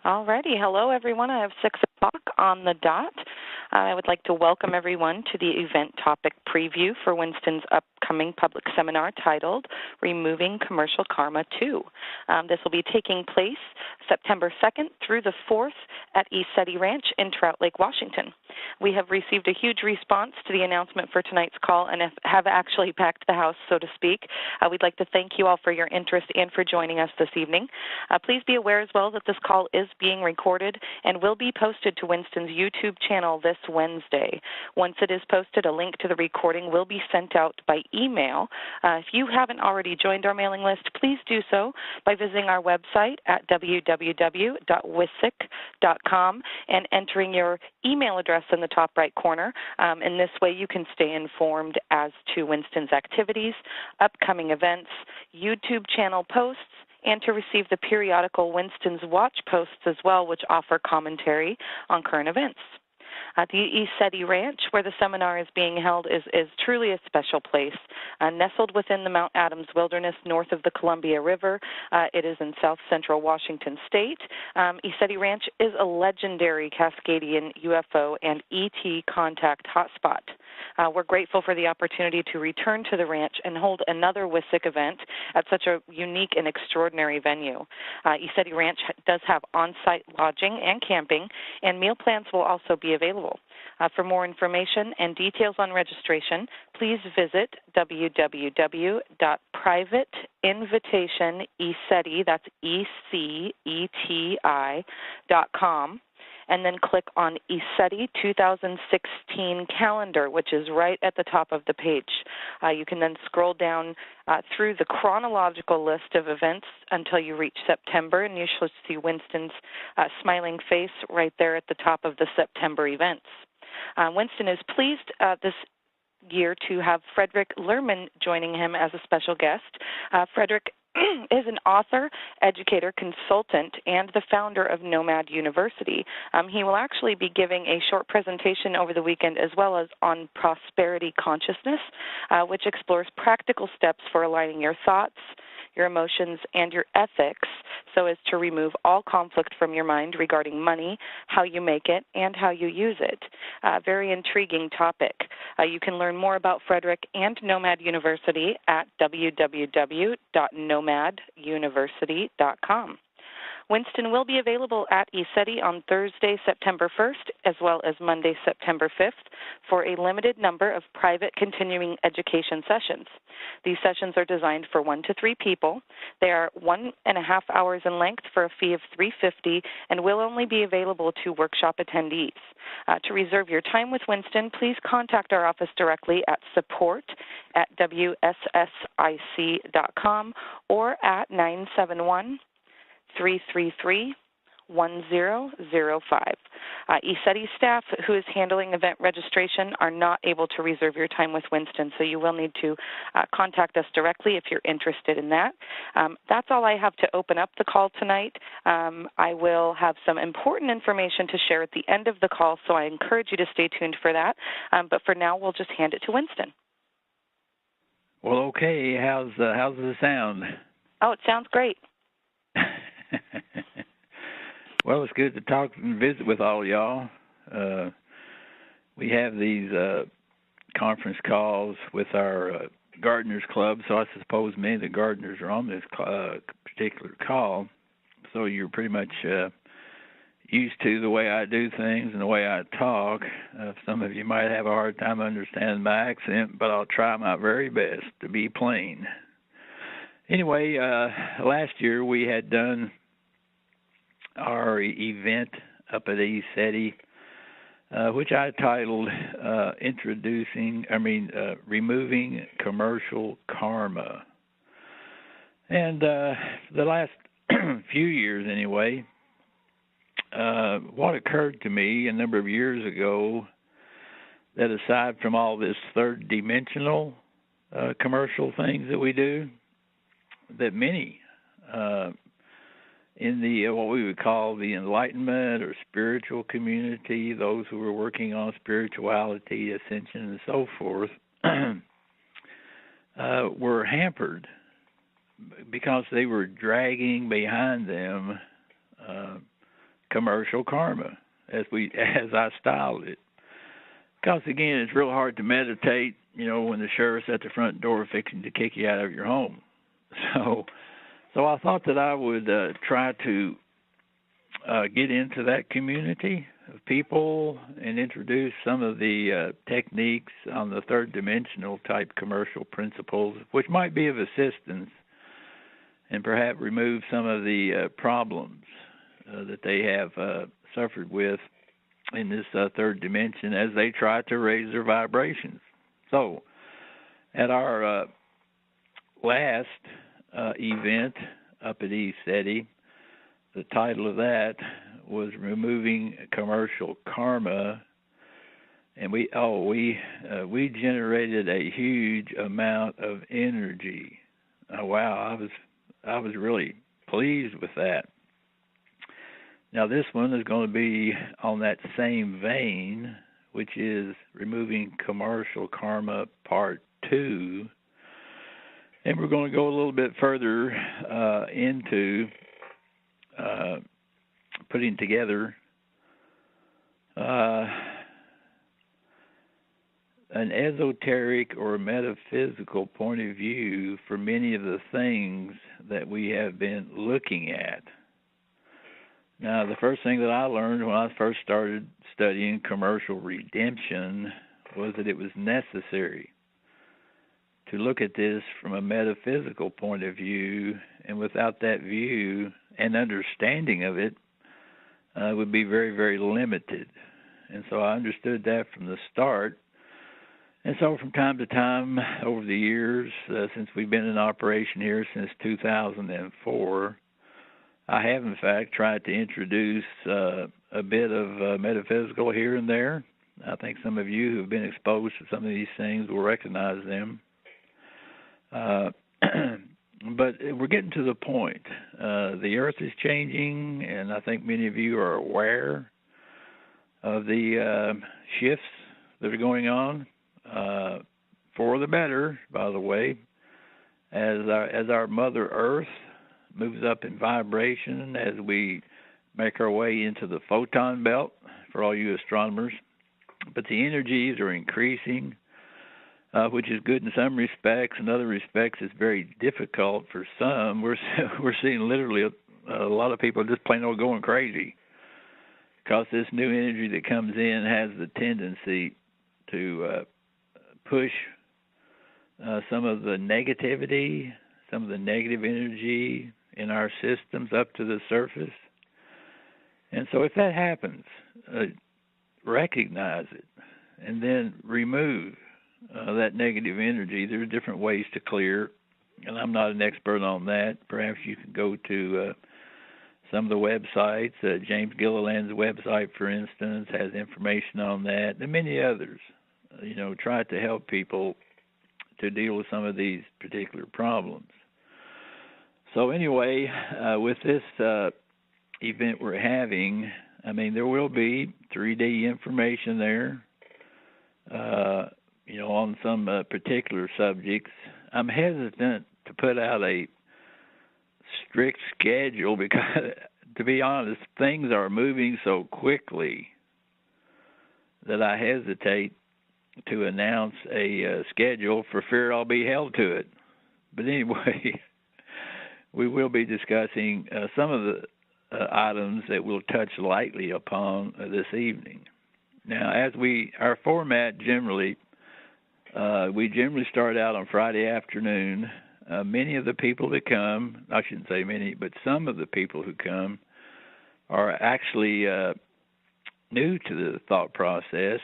Alrighty. Hello, everyone. I have 6 o'clock on the dot. I would like to welcome everyone to the event topic preview for Winston's upcoming public seminar titled Removing Commercial Karma 2. This will be taking place September 2nd through the 4th at ECETI Ranch in Trout Lake, Washington. We have received a huge response to the announcement for tonight's call and have actually packed the house, so to speak. We'd like to thank you all for your interest and for joining us this evening. Please be aware as well that this call is being recorded and will be posted to Winston's YouTube channel this Wednesday. Once it is posted, a link to the recording will be sent out by email. If you haven't already joined our mailing list, please do so by visiting our website at www.wisic.com and entering your email address in the top right corner. In this way, you can stay informed as to Winston's activities, upcoming events, YouTube channel posts, and to receive the periodical Winston's Watch posts as well, which offer commentary on current events. The ECETI Ranch, where the seminar is being held, is truly a special place. Nestled within the Mount Adams Wilderness north of the Columbia River, it is in south central Washington State. ECETI Ranch is a legendary Cascadian UFO and ET contact hotspot. We're grateful for the opportunity to return to the ranch and hold another WISIC event at such a unique and extraordinary venue. ECETI Ranch does have on-site lodging and camping, and meal plans will also be available. For more information and details on registration, please visit www.privateinvitationeceti, that's ECETI.com, and then click on ECETI 2016 calendar, which is right at the top of the page. You can then scroll down through the chronological list of events until you reach September, and you should see Winston's smiling face right there at the top of the September events. Winston is pleased this year to have Frederick Lerman joining him as a special guest. Frederick is an author, educator, consultant, and the founder of Nomad University. He will actually be giving a short presentation over the weekend as well as on prosperity consciousness, which explores practical steps for aligning your thoughts, your emotions, and your ethics so as to remove all conflict from your mind regarding money, how you make it, and how you use it. Very intriguing topic. You can learn more about Frederick and Nomad University at www.nomaduniversity.com. Winston will be available at ECETI on Thursday, September 1st, as well as Monday, September 5th, for a limited number of private continuing education sessions. These sessions are designed for 1 to 3 people. They are 1.5 hours in length for a fee of $350 and will only be available to workshop attendees. To reserve your time with Winston, please contact our office directly at support@wssic.com or at 971-333-1005. ECETI staff who is handling event registration are not able to reserve your time with Winston, so you will need to contact us directly if you're interested in that. That's all I have to open up the call tonight. I will have some important information to share at the end of the call, so I encourage you to stay tuned for that. But for now, we'll just hand it to Winston. Well, okay. How's the sound? Oh, it sounds great. Well, it's good to talk and visit with all y'all. We have these conference calls with our Gardeners Club, so I suppose many of the gardeners are on this particular call. So you're pretty much used to the way I do things and the way I talk. Some of you might have a hard time understanding my accent, but I'll try my very best to be plain. Anyway, last year we had done our event up at ECETI, which I titled Removing Commercial Karma. And the last few years anyway, what occurred to me a number of years ago, that aside from all this third dimensional commercial things that we do, that many in the what we would call the enlightenment or spiritual community, those who were working on spirituality, ascension, and so forth, were hampered because they were dragging behind them commercial karma, as I styled it. Because again, it's real hard to meditate, when the sheriff's at the front door fixing to kick you out of your home. So I thought that I would try to get into that community of people and introduce some of the techniques on the third dimensional type commercial principles, which might be of assistance and perhaps remove some of the problems that they have suffered with in this third dimension as they try to raise their vibrations. So at our last event up at ECETI, the title of that was Removing Commercial Karma, and we generated a huge amount of energy. Oh, wow, I was really pleased with that. Now this one is going to be on that same vein, which is Removing Commercial Karma Part 2. And we're going to go a little bit further into putting together an esoteric or metaphysical point of view for many of the things that we have been looking at. Now, the first thing that I learned when I first started studying commercial redemption was that it was necessary to look at this from a metaphysical point of view, and without that view and understanding of it, would be very, very limited. And so I understood that from the start. And so from time to time over the years, since we've been in operation here since 2004, I have, in fact, tried to introduce a bit of metaphysical here and there. I think some of you who have been exposed to some of these things will recognize them. But we're getting to the point. The Earth is changing, and I think many of you are aware of the shifts that are going on, for the better, by the way, as our Mother Earth moves up in vibration, as we make our way into the photon belt, for all you astronomers. But the energies are increasing, which is good in some respects. In other respects, it's very difficult for some. We're seeing literally a lot of people just plain old going crazy because this new energy that comes in has the tendency to push some of the negativity, some of the negative energy in our systems up to the surface. And so if that happens, recognize it and then remove that negative energy. There are different ways to clear, and I'm not an expert on that. Perhaps you can go to some of the websites. James Gilliland's website, for instance, has information on that, and many others. Try to help people to deal with some of these particular problems. So anyway, with this event we're having, there will be 3D information there, on some particular subjects. I'm hesitant to put out a strict schedule because, to be honest, things are moving so quickly that I hesitate to announce a schedule for fear I'll be held to it. But anyway, we will be discussing some of the items that we'll touch lightly upon this evening. Now, our format generally, we generally start out on Friday afternoon. Many of the people that come, I shouldn't say many, but some of the people who come are actually new to the thought process.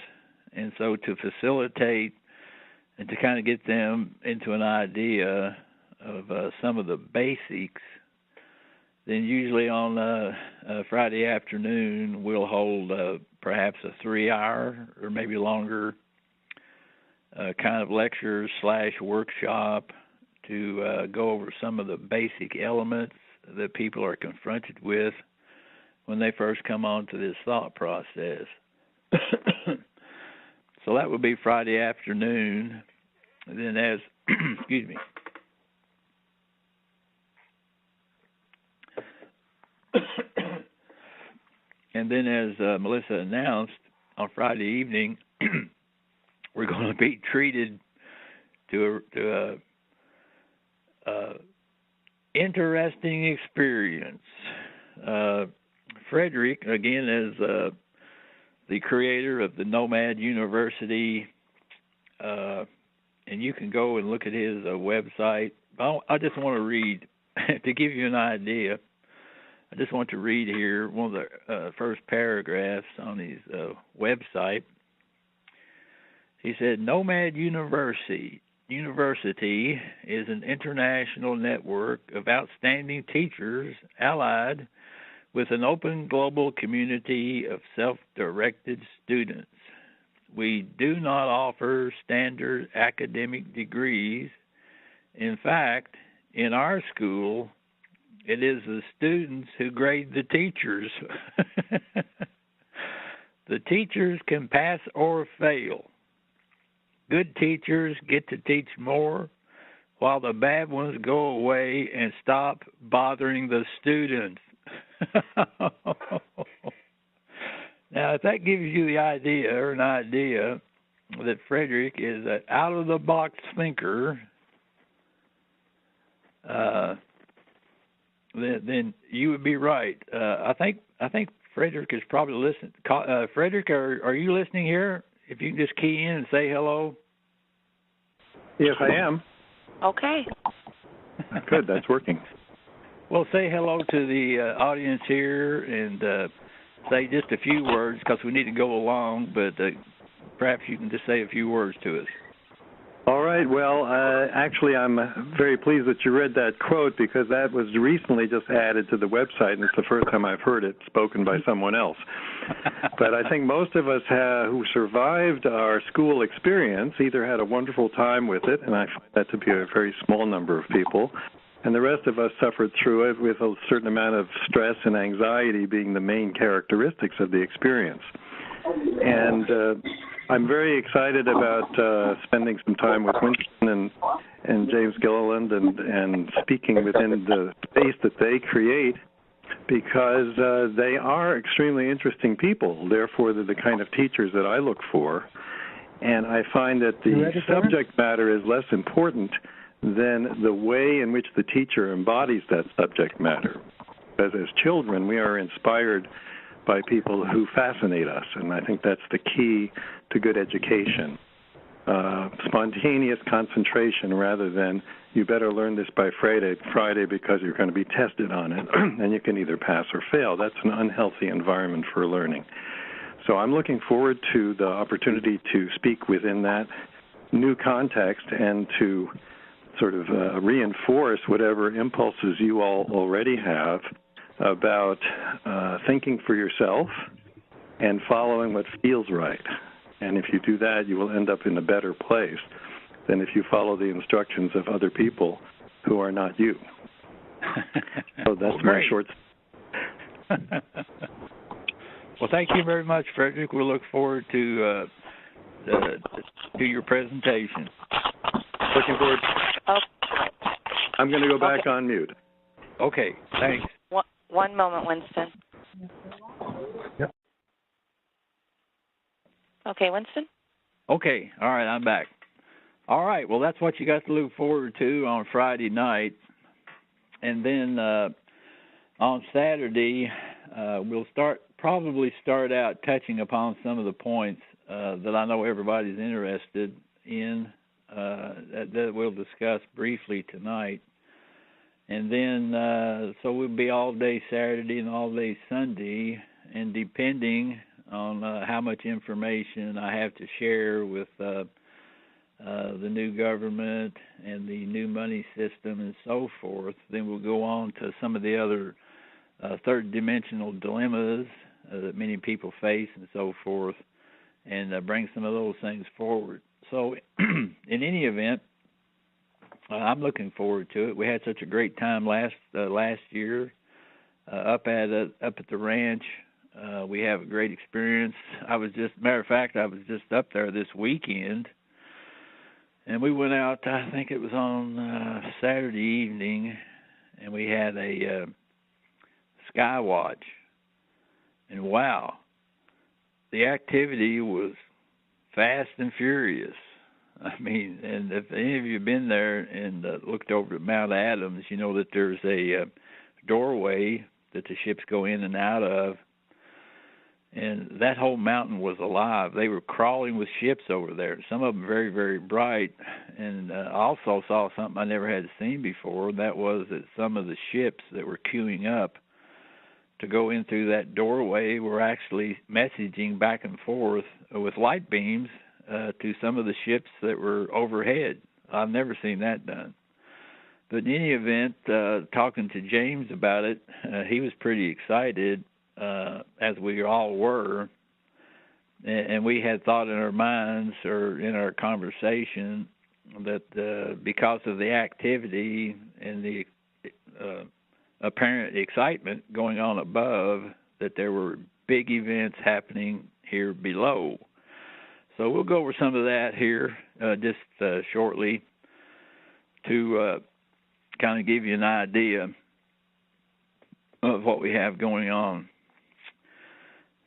And so to facilitate and to kind of get them into an idea of some of the basics, then usually on Friday afternoon we'll hold perhaps a 3-hour or maybe longer kind of lecture / workshop to go over some of the basic elements that people are confronted with when they first come onto this thought process. So that would be Friday afternoon. And then as, excuse me. And then, as Melissa announced on Friday evening, we're going to be treated to a interesting experience. Frederick, again, is the creator of the Nomad University, and you can go and look at his website. I just want to read, to give you an idea, I just want to read here one of the first paragraphs on his website. He said, Nomad University is an international network of outstanding teachers allied with an open global community of self-directed students. We do not offer standard academic degrees. In fact, in our school, it is the students who grade the teachers. The teachers can pass or fail. Good teachers get to teach more, while the bad ones go away and stop bothering the students. Now, if that gives you the idea, or an idea, that Frederick is an out-of-the-box thinker, then you would be right. I think Frederick is probably listening. Frederick, are you listening here? If you can just key in and say hello. Yes, I am. Okay. Good, that's working. Well, say hello to the audience here and say just a few words because we need to go along, but perhaps you can just say a few words to us. All right. Well, actually, I'm very pleased that you read that quote because that was recently just added to the website, and it's the first time I've heard it spoken by someone else. But I think most of us who survived our school experience either had a wonderful time with it, and I find that to be a very small number of people, and the rest of us suffered through it with a certain amount of stress and anxiety being the main characteristics of the experience. And I'm very excited about spending some time with Winston and James Gilliland and speaking within the space that they create because they are extremely interesting people. Therefore, they're the kind of teachers that I look for. And I find that the subject matter is less important than the way in which the teacher embodies that subject matter. Because as children, we are inspired by people who fascinate us, and I think that's the key to good education. Spontaneous concentration rather than you better learn this by Friday because you're going to be tested on it, and you can either pass or fail. That's an unhealthy environment for learning. So I'm looking forward to the opportunity to speak within that new context and to sort of reinforce whatever impulses you all already have about thinking for yourself and following what feels right. And if you do that, you will end up in a better place than if you follow the instructions of other people who are not you. So that's my short. Well, thank you very much, Frederick. We'll look forward to your presentation. Looking forward. I'm going to go back on mute. Okay, thanks. One moment, Winston. Yep. Okay, Winston? Okay, all right, I'm back. All right, well, that's what you got to look forward to on Friday night. And then on Saturday, we'll probably start out touching upon some of the points that I know everybody's interested in that we'll discuss briefly tonight. And then, so we'll be all day Saturday and all day Sunday, and depending on how much information I have to share with the new government and the new money system and so forth, then we'll go on to some of the other third-dimensional dilemmas that many people face and so forth, and bring some of those things forward. So in any event, I'm looking forward to it. We had such a great time last year up at the ranch. We have a great experience. I was just up there this weekend, and we went out. I think it was on Saturday evening, and we had a Skywatch. And wow, the activity was fast and furious. I mean, and if any of you have been there and looked over at Mount Adams, you know that there's a doorway that the ships go in and out of, and that whole mountain was alive. They were crawling with ships over there, some of them very, very bright. And I also saw something I never had seen before. That was that some of the ships that were queuing up to go in through that doorway were actually messaging back and forth with light beams to some of the ships that were overhead. I've never seen that done. But in any event, talking to James about it, he was pretty excited, as we all were. And we had thought in our minds or in our conversation that because of the activity and the apparent excitement going on above, that there were big events happening here below. So we'll go over some of that here just shortly to kind of give you an idea of what we have going on.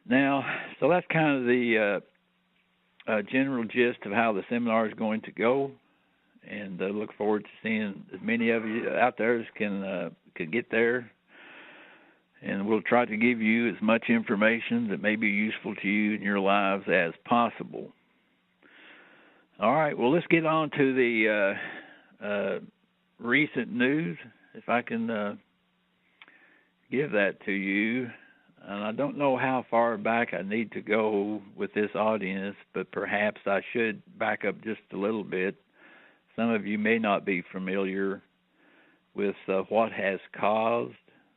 Now, so that's kind of the general gist of how the seminar is going to go, and look forward to seeing as many of you out there as can get there. And we'll try to give you as much information that may be useful to you in your lives as possible. All right, well, let's get on to the recent news, if I can give that to you. And I don't know how far back I need to go with this audience, but perhaps I should back up just a little bit. Some of you may not be familiar with what has caused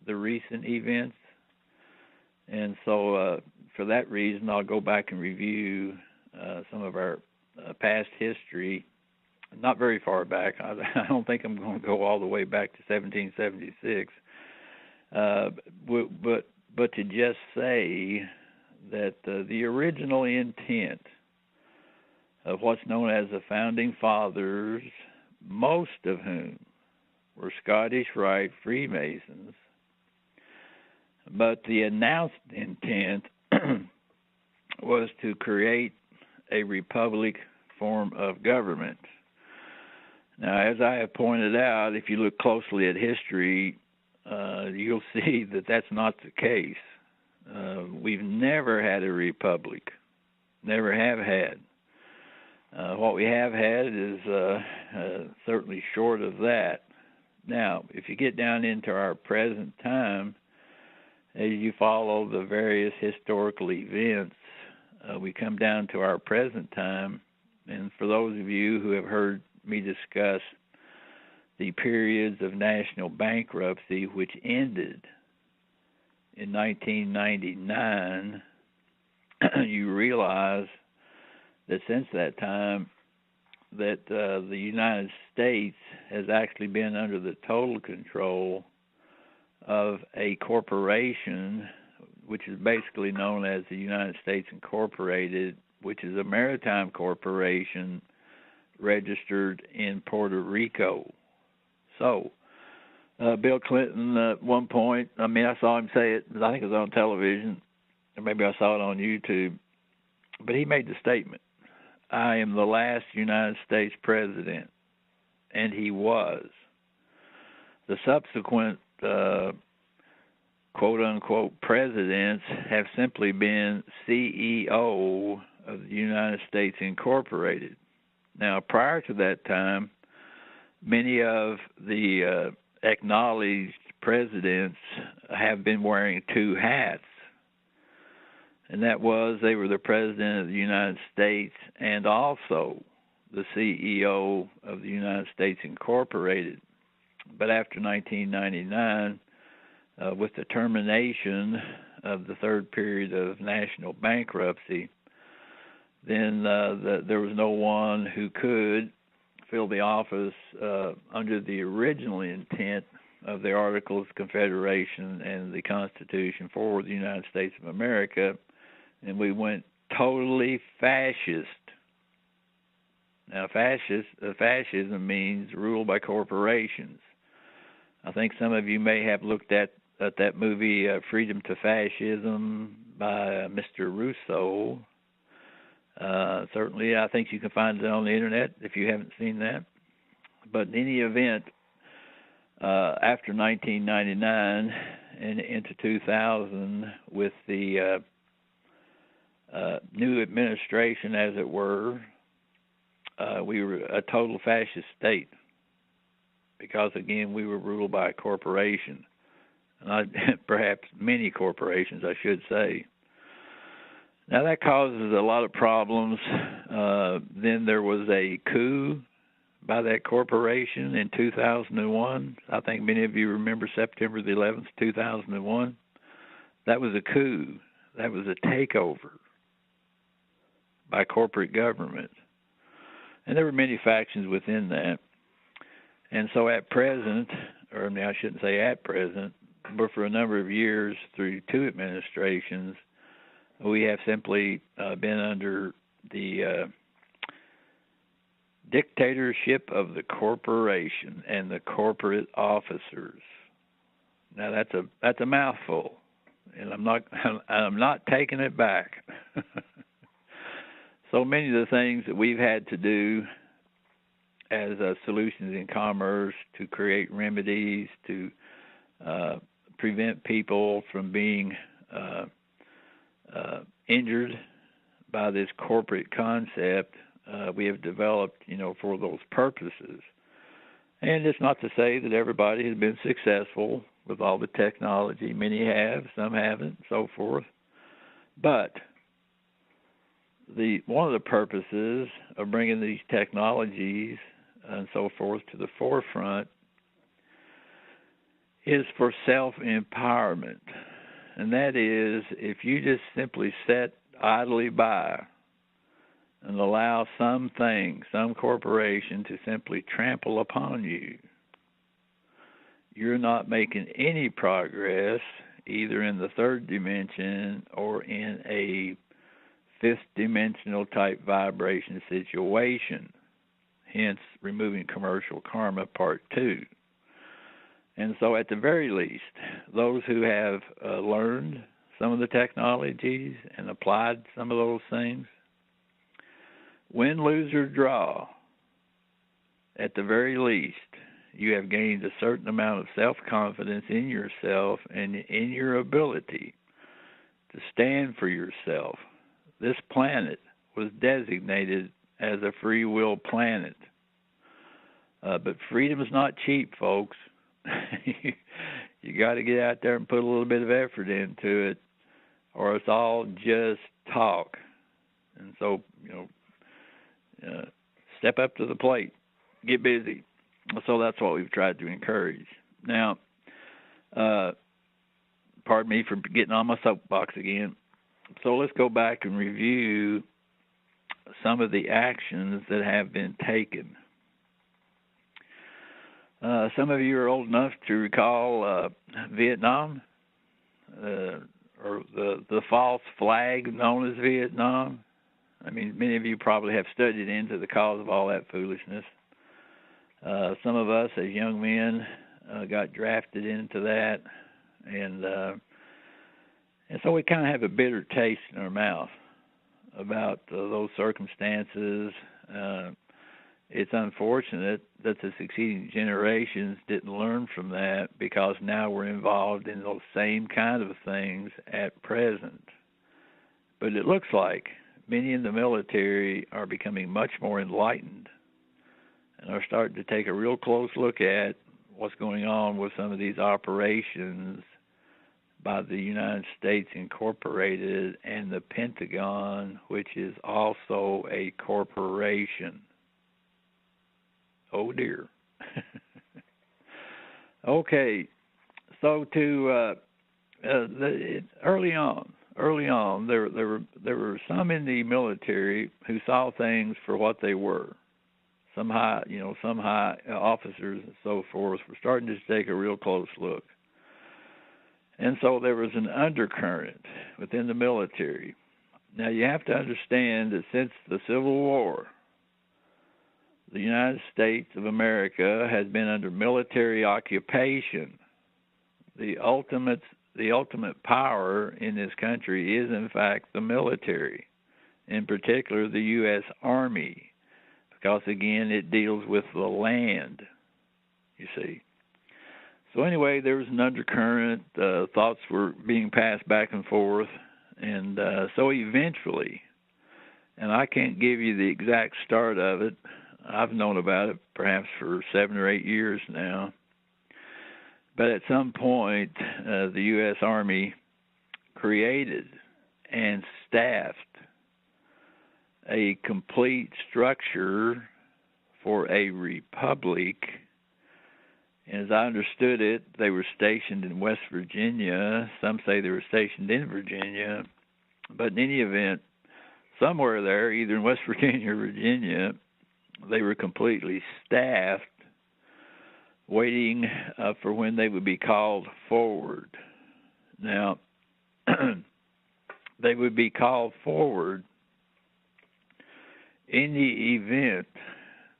the recent events. And so for that reason, I'll go back and review some of our past history. Not very far back. I don't think I'm going to go all the way back to 1776. But to just say that the original intent of what's known as the Founding Fathers, most of whom were Scottish Rite Freemasons, but the announced intent was to create a republic form of government. Now, as I have pointed out, if you look closely at history, you'll see that that's not the case. We've never had a republic, never have had. What we have had is certainly short of that. Now, if you get down into our present time, as you follow the various historical events, we come down to our present time. And for those of you who have heard me discuss the periods of national bankruptcy, which ended in 1999, you realize that since that time that the United States has actually been under the total control of a corporation, which is basically known as the United States Incorporated, which is a maritime corporation registered in Puerto Rico. So, Bill Clinton, at one point, I saw him say it, I think it was on television, or maybe I saw it on YouTube, but he made the statement, I am the last United States president, and he was. The subsequent quote-unquote presidents have simply been CEO of the United States Incorporated. Now, prior to that time, many of the acknowledged presidents have been wearing two hats, and that was they were the president of the United States and also the CEO of the United States Incorporated. But after 1999, with the termination of the third period of national bankruptcy, then there was no one who could fill the office under the original intent of the Articles of Confederation and the Constitution for the United States of America, and we went totally fascist. Now, fascism means rule by corporations. I think some of you may have looked at that movie Freedom to Fascism by Mr. Russo. Certainly, I think you can find it on the internet if you haven't seen that. But in any event, after 1999 and into 2000, with the new administration, as it were, we were a total fascist state because, again, we were ruled by a corporation, perhaps many corporations, I should say. Now, that causes a lot of problems. Then there was a coup by that corporation in 2001. I think many of you remember September the 11th, 2001. That was a coup. That was a takeover by corporate government. And there were many factions within that. And so at present, or I shouldn't say at present, but for a number of years through two administrations, we have simply been under the dictatorship of the corporation and the corporate officers. Now that's a mouthful, and I'm not taking it back. So many of the things that we've had to do as solutions in commerce to create remedies to prevent people from being injured by this corporate concept, we have developed, for those purposes. And it's not to say that everybody has been successful with all the technology. Many have, some haven't, so forth. But one of the purposes of bringing these technologies and so forth to the forefront is for self-empowerment. And that is, if you just simply sit idly by and allow some corporation to simply trample upon you, you're not making any progress either in the third dimension or in a fifth dimensional type vibration situation, hence removing commercial karma part 2. And so at the very least, those who have learned some of the technologies and applied some of those things, win, lose, or draw, at the very least, you have gained a certain amount of self-confidence in yourself and in your ability to stand for yourself. This planet was designated as a free will planet. But freedom is not cheap, folks. You got to get out there and put a little bit of effort into it, or it's all just talk. And so, step up to the plate, get busy. So that's what we've tried to encourage. Now, pardon me for getting on my soapbox again. So let's go back and review some of the actions that have been taken. Some of you are old enough to recall Vietnam, or the false flag known as Vietnam. I mean, many of you probably have studied into the cause of all that foolishness. Some of us as young men got drafted into that, and so we kind of have a bitter taste in our mouth about those circumstances. It's unfortunate that the succeeding generations didn't learn from that, because now we're involved in those same kind of things at present. But it looks like many in the military are becoming much more enlightened and are starting to take a real close look at what's going on with some of these operations by the United States Incorporated and the Pentagon, which is also a corporation. Oh dear. Okay, so early on, there were some in the military who saw things for what they were. Some high officers and so forth were starting to take a real close look. And so there was an undercurrent within the military. Now you have to understand that since the Civil War, the United States of America has been under military occupation the ultimate power in this country is, in fact, the military, in particular the U.S. Army, because, again, it deals with the land, you see. So anyway, there was an undercurrent. Thoughts were being passed back and forth, and so eventually, and I can't give you the exact start of it. I've known about it perhaps for 7 or 8 years now. But at some point, the U.S. Army created and staffed a complete structure for a republic. And as I understood it, they were stationed in West Virginia. Some say they were stationed in Virginia. But in any event, somewhere there, either in West Virginia or Virginia, they were completely staffed, waiting for when they would be called forward. Now, they would be called forward in the event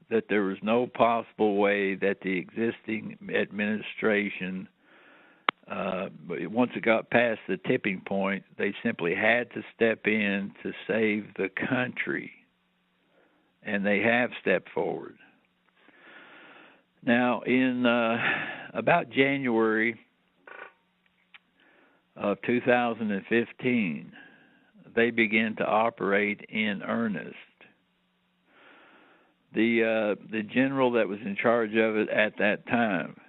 that there was no possible way that the existing administration, once it got past the tipping point, they simply had to step in to save the country. And they have stepped forward. Now, in about January of 2015, they began to operate in earnest. The general that was in charge of it at that time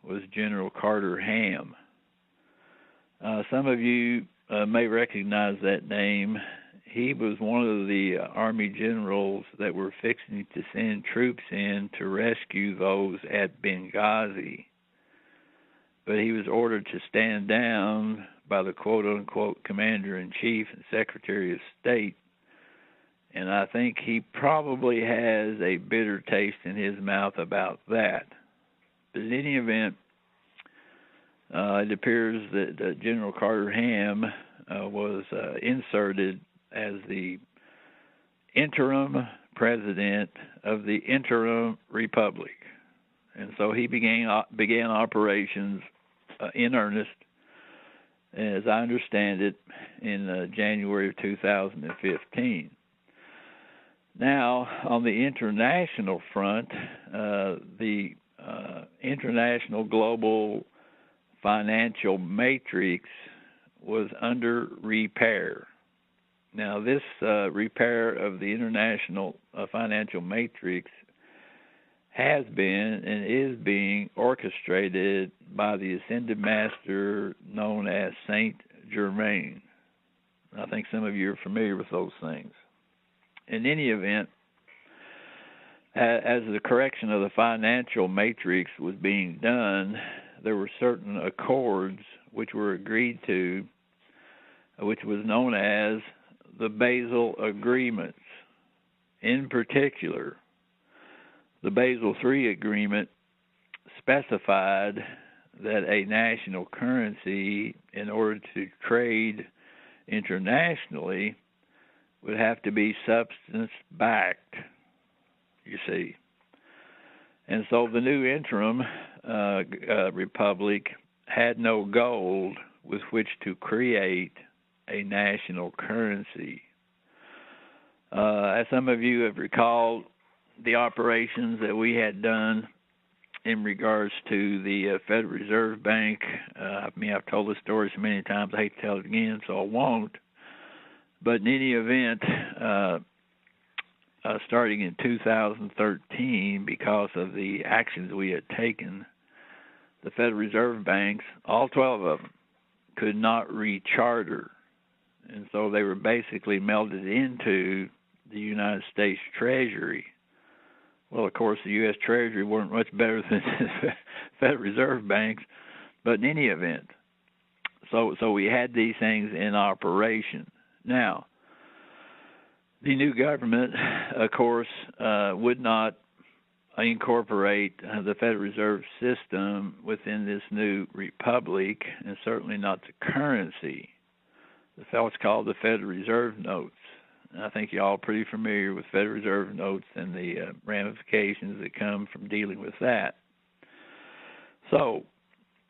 was General Carter Ham. Some of you may recognize that name. He was one of the Army generals that were fixing to send troops in to rescue those at Benghazi. But he was ordered to stand down by the quote-unquote commander-in-chief and Secretary of State. And I think he probably has a bitter taste in his mouth about that. But in any event, it appears that General Carter Ham was inserted as the interim president of the interim republic. And so he began operations in earnest, as I understand it, in January of 2015. Now, on the international front, the international global financial matrix was under repair. Now, this repair of the international financial matrix has been and is being orchestrated by the ascended master known as Saint Germain. I think some of you are familiar with those things. In any event, as the correction of the financial matrix was being done, there were certain accords which were agreed to, which was known as the Basel Agreements. In particular, the Basel III Agreement specified that a national currency, in order to trade internationally, would have to be substance-backed, you see. And so the new interim republic had no gold with which to create a national currency. As some of you have recalled, the operations that we had done in regards to the Federal Reserve Bank, I've told this story so many times, I hate to tell it again, so I won't. But in any event, starting in 2013, because of the actions we had taken, the Federal Reserve Banks, all 12 of them, could not recharter. And so they were basically melded into the United States Treasury. Well, of course, the U.S. Treasury weren't much better than the Federal Reserve Banks, but in any event. So we had these things in operation. Now, the new government, of course, would not incorporate the Federal Reserve System within this new republic, and certainly not the currency. What's called the Federal Reserve Notes. And I think you're all pretty familiar with Federal Reserve Notes and the ramifications that come from dealing with that. So,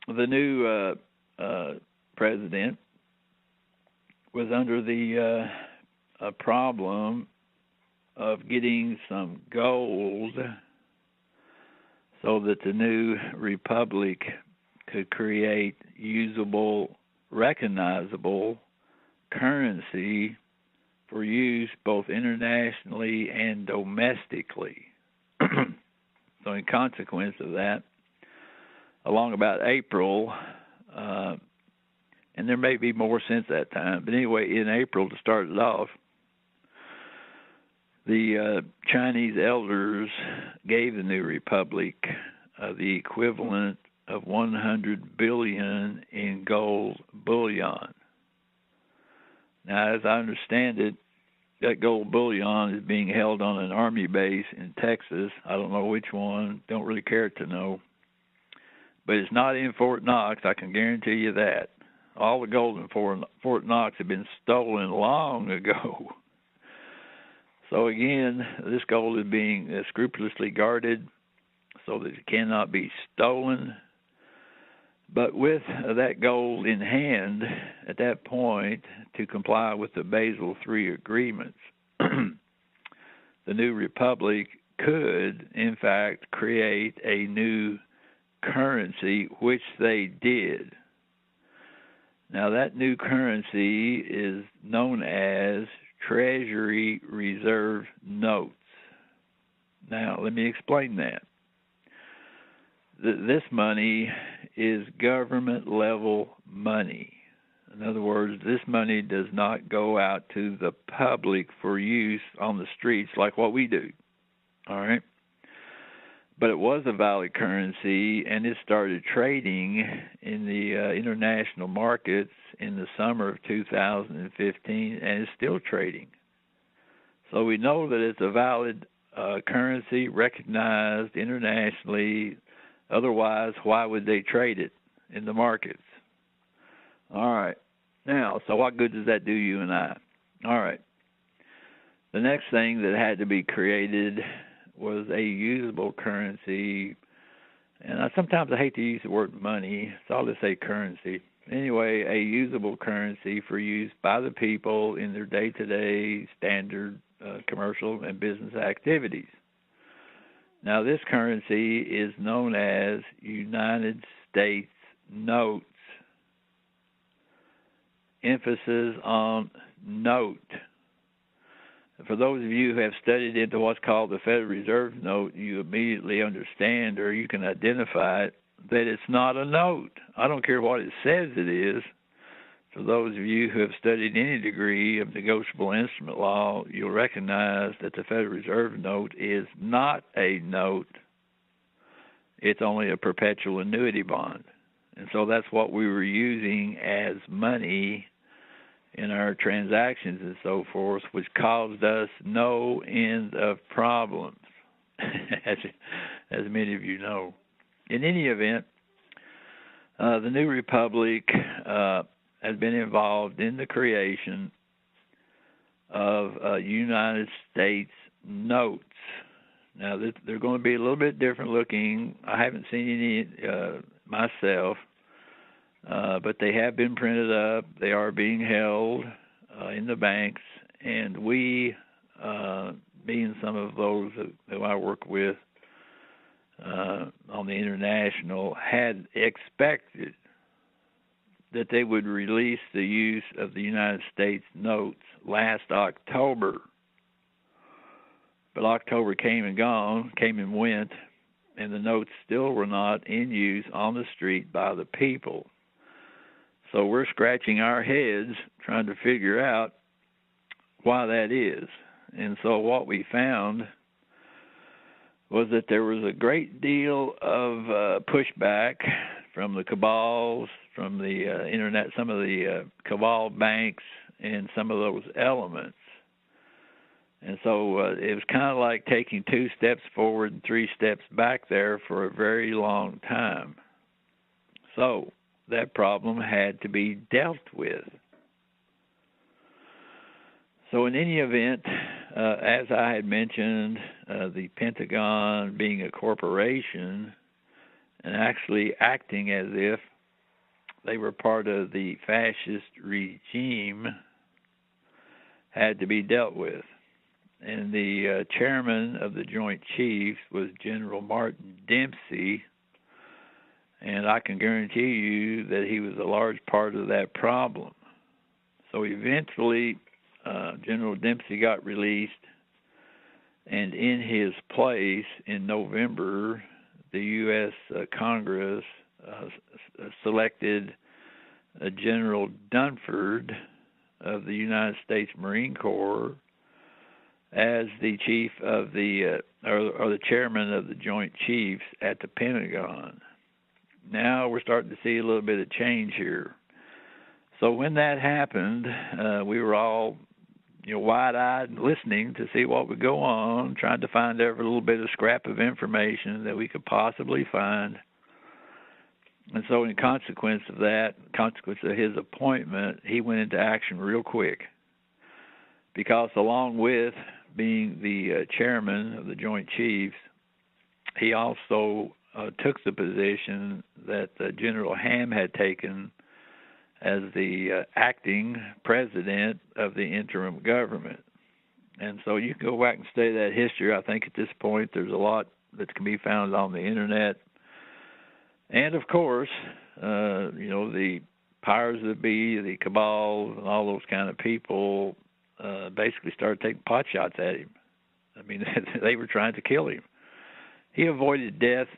the new president was under the problem of getting some gold so that the new republic could create usable, recognizable currency for use both internationally and domestically. So in consequence of that, along about April, and there may be more since that time, but anyway, in April, to start it off, the Chinese elders gave the new republic the equivalent of 100 billion in gold bullion. Now, as I understand it, that gold bullion is being held on an army base in Texas. I don't know which one, don't really care to know. But it's not in Fort Knox, I can guarantee you that. All the gold in Fort Knox had been stolen long ago. So again, this gold is being scrupulously guarded so that it cannot be stolen. But with that gold in hand at that point, to comply with the Basel III agreements, the new republic could, in fact, create a new currency, which they did. Now, that new currency is known as Treasury Reserve Notes. Now, let me explain that. This money is government-level money. In other words, this money does not go out to the public for use on the streets like what we do, all right? But it was a valid currency, and it started trading in the international markets in the summer of 2015, and it's still trading. So we know that it's a valid currency, recognized internationally. Otherwise, why would they trade it in the markets? All right. Now, so what good does that do you and I? All right. The next thing that had to be created was a usable currency. And sometimes I hate to use the word money, so I'll just say currency. Anyway, a usable currency for use by the people in their day-to-day standard commercial and business activities. Now, this currency is known as United States notes. Emphasis on note. For those of you who have studied into what's called the Federal Reserve note, you immediately understand, or you can identify it, that it's not a note. I don't care what it says it is. For those of you who have studied any degree of negotiable instrument law, you'll recognize that the Federal Reserve note is not a note. It's only a perpetual annuity bond. And so that's what we were using as money in our transactions and so forth, which caused us no end of problems, as many of you know. In any event, the new republic has been involved in the creation of United States notes. Now, they're going to be a little bit different looking. I haven't seen any myself, but they have been printed up. They are being held in the banks, and we, being some of those that I work with on the international, had expected that they would release the use of the United States notes last October. But October came and went, and the notes still were not in use on the street by the people. So we're scratching our heads trying to figure out why that is. And so what we found was that there was a great deal of pushback from the cabals, from the internet, some of the cabal banks, and some of those elements. And so it was kind of like taking 2 steps forward and 3 steps back there for a very long time. So that problem had to be dealt with. So in any event, as I had mentioned, the Pentagon being a corporation and actually acting as if they were part of the fascist regime had to be dealt with. And the chairman of the Joint Chiefs was General Martin Dempsey, and I can guarantee you that he was a large part of that problem. So eventually, General Dempsey got released, and in his place in November, the U.S. Congress selected General Dunford of the United States Marine Corps as the chief of the or the chairman of the Joint Chiefs at the Pentagon. Now we're starting to see a little bit of change here. So when that happened, we were all, wide-eyed listening to see what would go on, trying to find every little bit of scrap of information that we could possibly find. And so in consequence of his appointment, he went into action real quick, because along with being the chairman of the Joint Chiefs, he also took the position that General Ham had taken as the acting president of the interim government. And so you can go back and study that history. I think at this point there's a lot that can be found on the internet. And of course, the powers that be, the cabal, and all those kind of people basically started taking pot shots at him. I mean, they were trying to kill him. He avoided death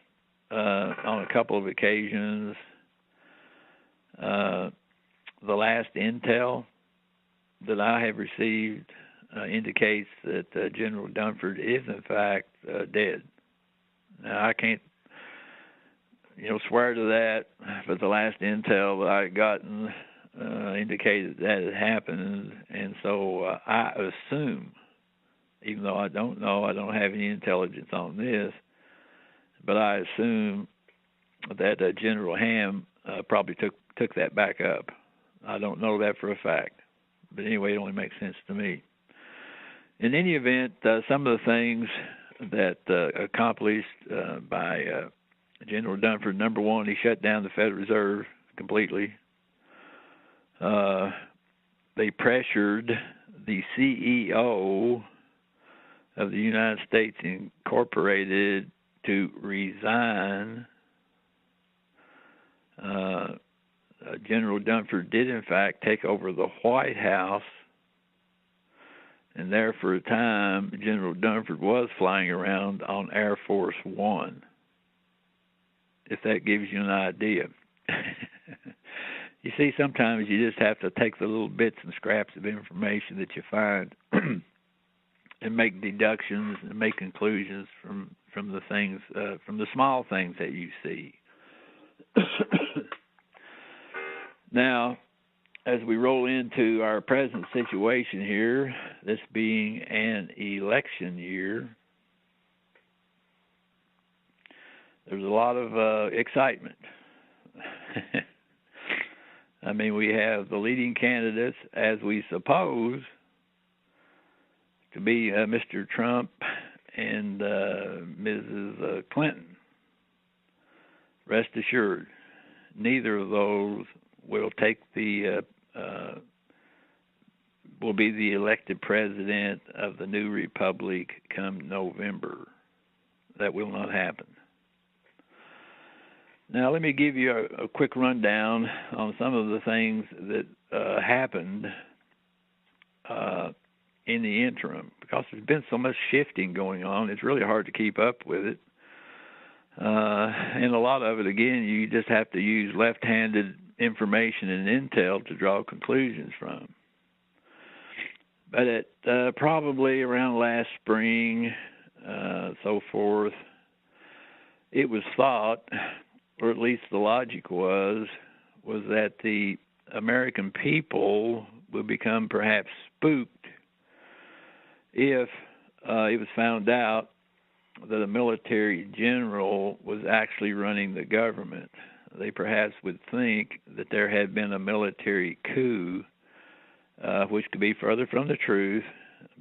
on a couple of occasions. The last intel that I have received indicates that General Dunford is, in fact, dead. Now, I can't, swear to that, but the last intel that I had gotten indicated that it happened, and so I assume, even though I don't know, I don't have any intelligence on this, but I assume that General Ham probably took that back up. I don't know that for a fact, but anyway, it only makes sense to me. In any event, some of the things that accomplished by General Dunford, number one, he shut down the Federal Reserve completely. They pressured the CEO of the United States Incorporated to resign. General Dunford did, in fact, take over the White House, and there for a time, General Dunford was flying around on Air Force One, if that gives you an idea. You see, sometimes you just have to take the little bits and scraps of information that you find and make deductions and make conclusions from the things, from the small things that you see. Now, as we roll into our present situation here, this being an election year, there's a lot of excitement. I mean, we have the leading candidates, as we suppose, to be Mr. Trump and Mrs. Clinton. Rest assured, neither of those will be the elected president of the new republic come November. That will not happen. Now, let me give you a quick rundown on some of the things that happened in the interim, because there's been so much shifting going on, it's really hard to keep up with it. And a lot of it, again, you just have to use left-handed information and intel to draw conclusions from. But at probably around last spring, so forth, it was thought, or at least the logic was that the American people would become perhaps spooked if it was found out that a military general was actually running the government. They perhaps would think that there had been a military coup, which could be further from the truth,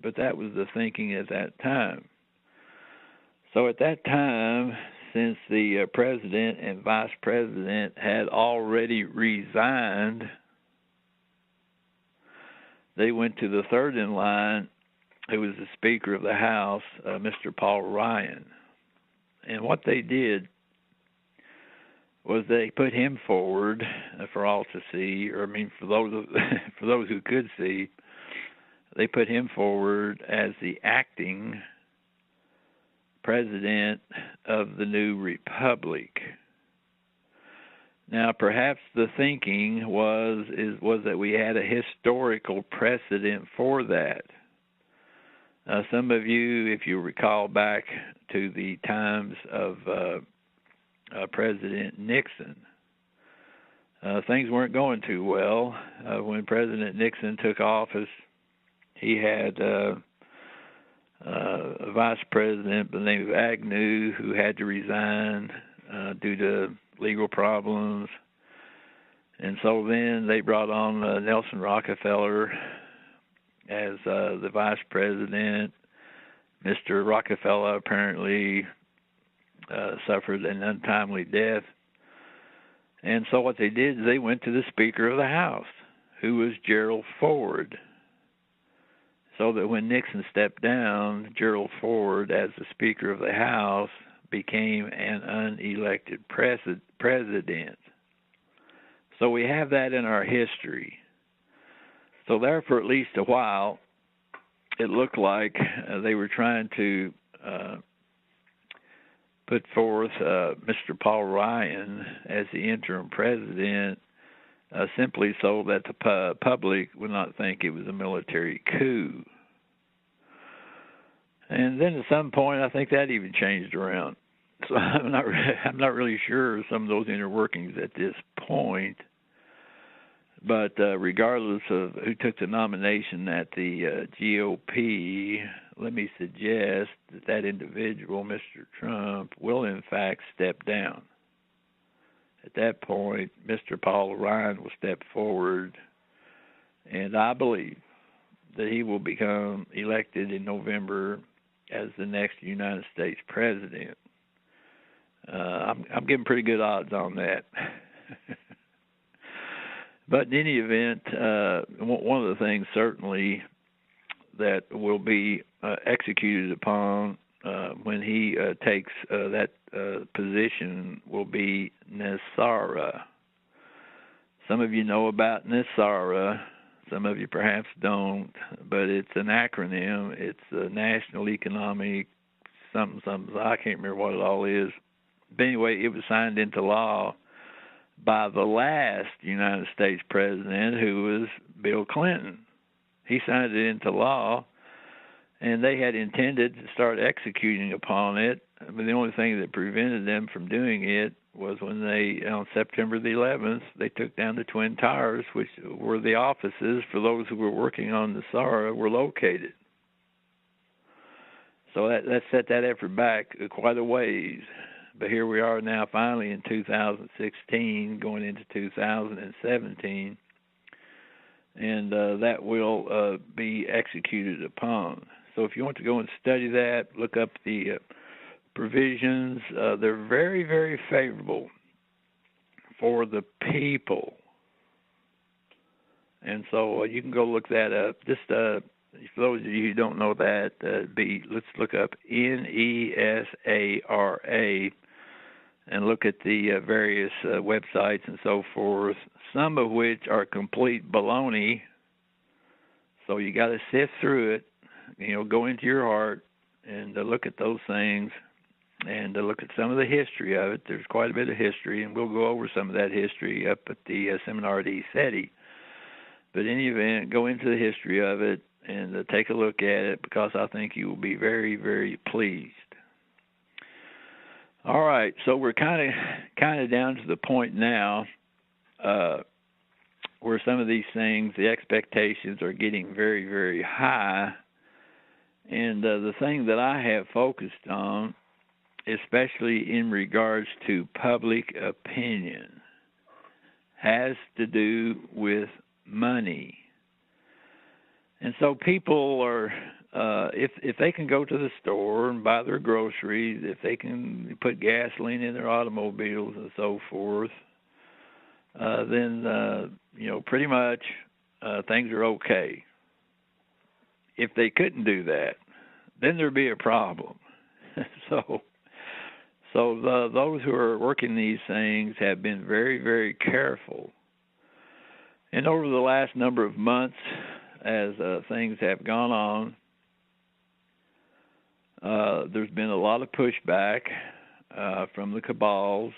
but that was the thinking at that time. So at that time, since the president and vice president had already resigned, they went to the third in line, who was the Speaker of the House, Mr. Paul Ryan. And what they did was they put him forward for all to see, or I mean, for those who could see, they put him forward as the acting president of the new republic. Now, perhaps the thinking was that we had a historical precedent for that. Some of you, if you recall back to the times of President Nixon, things weren't going too well. When President Nixon took office, he had a vice president by the name of Agnew who had to resign due to legal problems. And so then they brought on Nelson Rockefeller as the vice president. Mr. Rockefeller apparently suffered an untimely death. And so what they did is they went to the Speaker of the House, who was Gerald Ford, so that when Nixon stepped down, Gerald Ford, as the Speaker of the House, became an unelected president. So we have that in our history. So there, for at least a while, it looked like they were trying to put forth Mr. Paul Ryan as the interim president simply so that the public would not think it was a military coup. And then at some point, I think that even changed around. So I'm not really sure of some of those inner workings at this point. But regardless of who took the nomination at the GOP, let me suggest that that individual, Mr. Trump, will in fact step down. At that point, Mr. Paul Ryan will step forward, and I believe that he will become elected in November as the next United States president. I'm giving pretty good odds on that. But in any event, one of the things certainly that will be executed upon when he takes that position will be Nesara. Some of you know about Nesara. Some of you perhaps don't, but it's an acronym. It's a National Economic something. I can't remember what it all is. But anyway, it was signed into law by the last United States president, who was Bill Clinton. He signed it into law, and they had intended to start executing upon it, but the only thing that prevented them from doing it was when they, on September the 11th, they took down the Twin Towers, which were the offices for those who were working on the Nesara were located. So that set that effort back quite a ways. But here we are now, finally in 2016, going into 2017, and that will be executed upon. So if you want to go and study that, look up the provisions. They're very, very favorable for the people. And so you can go look that up. Just for those of you who don't know that, let's look up Nesara and look at the various websites and so forth, some of which are complete baloney. So you got to sift through it, go into your heart and look at those things and look at some of the history of it. There's quite a bit of history, and we'll go over some of that history up at the seminar at ECETI. But in any event, go into the history of it and take a look at it, because I think you will be very, very pleased. All right, so we're kind of down to the point now where some of these things, the expectations are getting very, very high. And the thing that I have focused on, especially in regards to public opinion, has to do with money. And so people are if they can go to the store and buy their groceries, if they can put gasoline in their automobiles and so forth, then pretty much things are okay. If they couldn't do that, then there'd be a problem. So those who are working these things have been very, very careful. And over the last number of months, as things have gone on, there's been a lot of pushback from the cabals.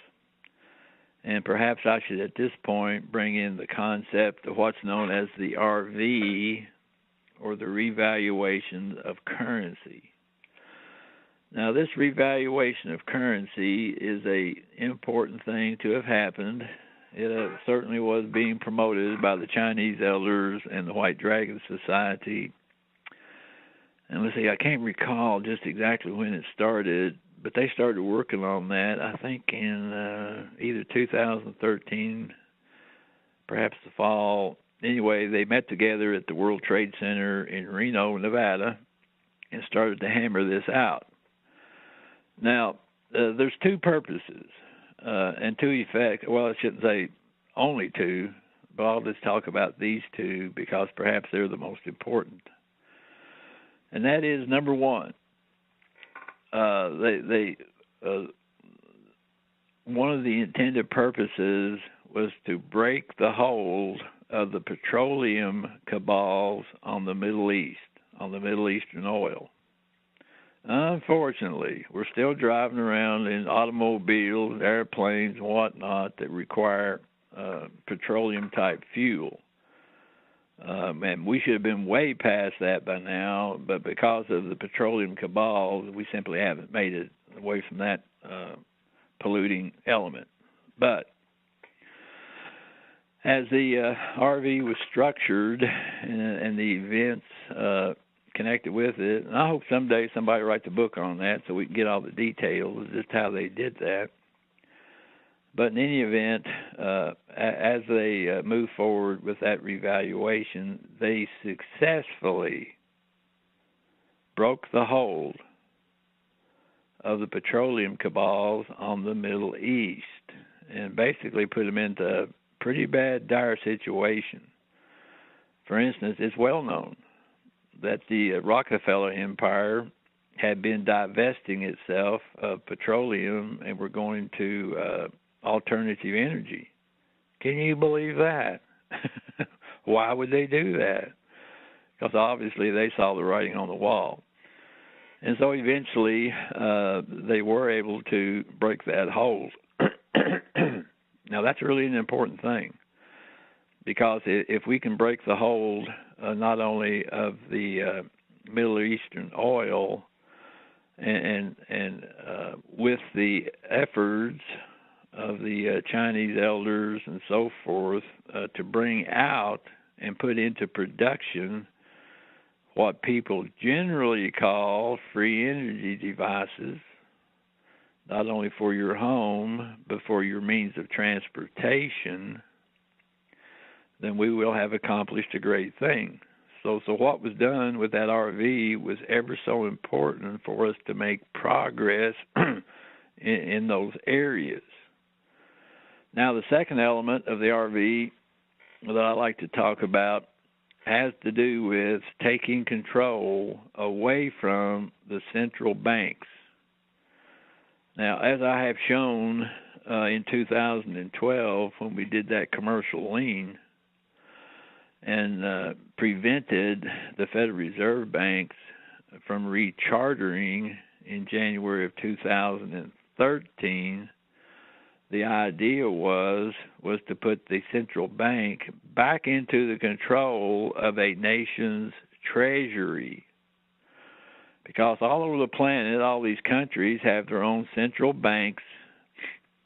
And perhaps I should, at this point, bring in the concept of what's known as the RV, or the revaluation of currency. Now, this revaluation of currency is an important thing to have happened. It certainly was being promoted by the Chinese elders and the White Dragon Society. And let's see, I can't recall just exactly when it started, but they started working on that, I think, in either 2013, perhaps the fall. Anyway, they met together at the World Trade Center in Reno, Nevada, and started to hammer this out. Now, there's two purposes and two effects. Well, I shouldn't say only two, but I'll just talk about these two because perhaps they're the most important. And that is, number one, one of the intended purposes was to break the hold of the petroleum cabals on the Middle East, on the Middle Eastern oil. Unfortunately, we're still driving around in automobiles, airplanes, and whatnot that require petroleum-type fuel. And we should have been way past that by now, but because of the petroleum cabals, we simply haven't made it away from that polluting element. But as the RV was structured and the events connected with it, and I hope someday somebody writes a book on that so we can get all the details, just how they did that. But in any event, as they move forward with that revaluation, they successfully broke the hold of the petroleum cabals on the Middle East and basically put them into a pretty bad, dire situation. For instance, it's well known that the Rockefeller Empire had been divesting itself of petroleum and were going to alternative energy. Can you believe that? Why would they do that? Because obviously they saw the writing on the wall. And so eventually they were able to break that hold. Now that's really an important thing, because if we can break the hold not only of the Middle Eastern oil and with the efforts of the Chinese elders and so forth to bring out and put into production what people generally call free energy devices, not only for your home, but for your means of transportation, then we will have accomplished a great thing. So what was done with that RV was ever so important for us to make progress in those areas. Now, the second element of the RV that I like to talk about has to do with taking control away from the central banks. Now, as I have shown in 2012 when we did that commercial lien and prevented the Federal Reserve banks from rechartering in January of 2013, the idea was to put the central bank back into the control of a nation's treasury. Because all over the planet, all these countries have their own central banks.